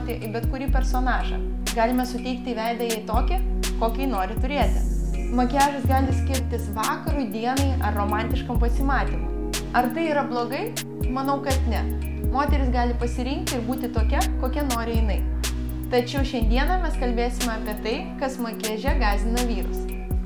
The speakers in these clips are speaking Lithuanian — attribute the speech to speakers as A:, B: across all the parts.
A: persiformuoti į bet kurį personažą. Galime suteikti veidą jai tokį, kokį nori turėti. Makiažas gali skirtis vakarui, dienai ar romantiškam pasimatymui. Ar tai yra blogai? Manau, kad ne. Moteris gali pasirinkti ir būti tokia, kokia nori jinai. Tačiau šiandieną mes kalbėsime apie tai, kas makiaže gąsdina vyrus.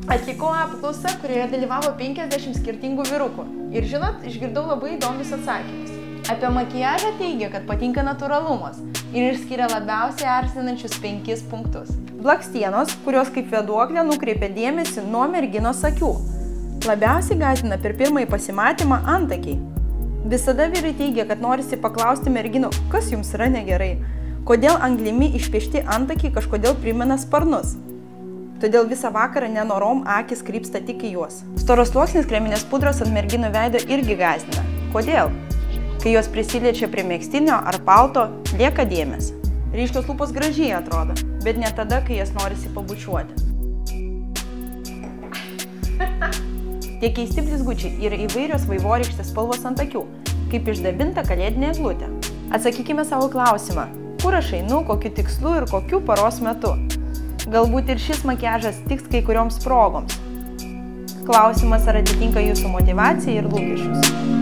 A: Atlikau apklausą, kurioje dalyvavo 50 skirtingų vyrukų. Ir žinot, išgirdau labai įdomius atsakymus. Apie makiažą teigia, kad patinka natūralumas ir išskiria labiausiai erzinančius 5 punktus. Blakstienos, kurios kaip vėduoklė nukreipia dėmesį nuo merginos akių. Labiausiai gąsdina per pirmąjį pasimatymą antakiai. Visada vyrai teigia, kad norisi paklausti merginų, kas jums yra negerai. Kodėl anglimi išpiešti antakiai kažkodėl primena sparnus. Todėl visą vakarą nenorom akis krypsta tik į juos. Storos sluoksnis kreminės pudros ant merginų veido irgi gąsdina. Kodėl? Kai jos prisiliečia prie megztinio ar palto, lieka dėmės. Ryškios lūpos gražiai atrodo, bet ne tada, kai jas norisi pabučiuoti. Tie keisti blizgučiai yra įvairios vaivorykštės spalvos ant akių, kaip išdabinta kalėdinė eglutė. Atsakykime savo klausimą, kur aš einu, kokiu tikslu ir kokiu paros metu. Galbūt ir šis makiažas tiks kai kurioms progoms. Klausimas, ar atitinka jūsų motyvaciją ir lūkesčius.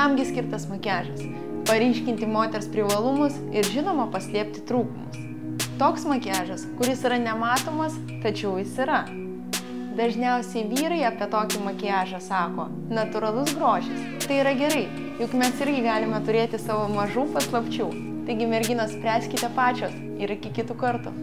A: Kamgi skirtas makiažas? Paryškinti moters privalumus ir žinoma paslėpti trūkumus. Toks makiažas, kuris yra nematomas, tačiau jis yra. Dažniausiai vyrai apie tokį makiažą sako, natūralus grožis. Tai yra gerai, juk mes irgi galime turėti savo mažų paslapčių. Taigi merginos, spręskite pačios ir iki kitų kartų.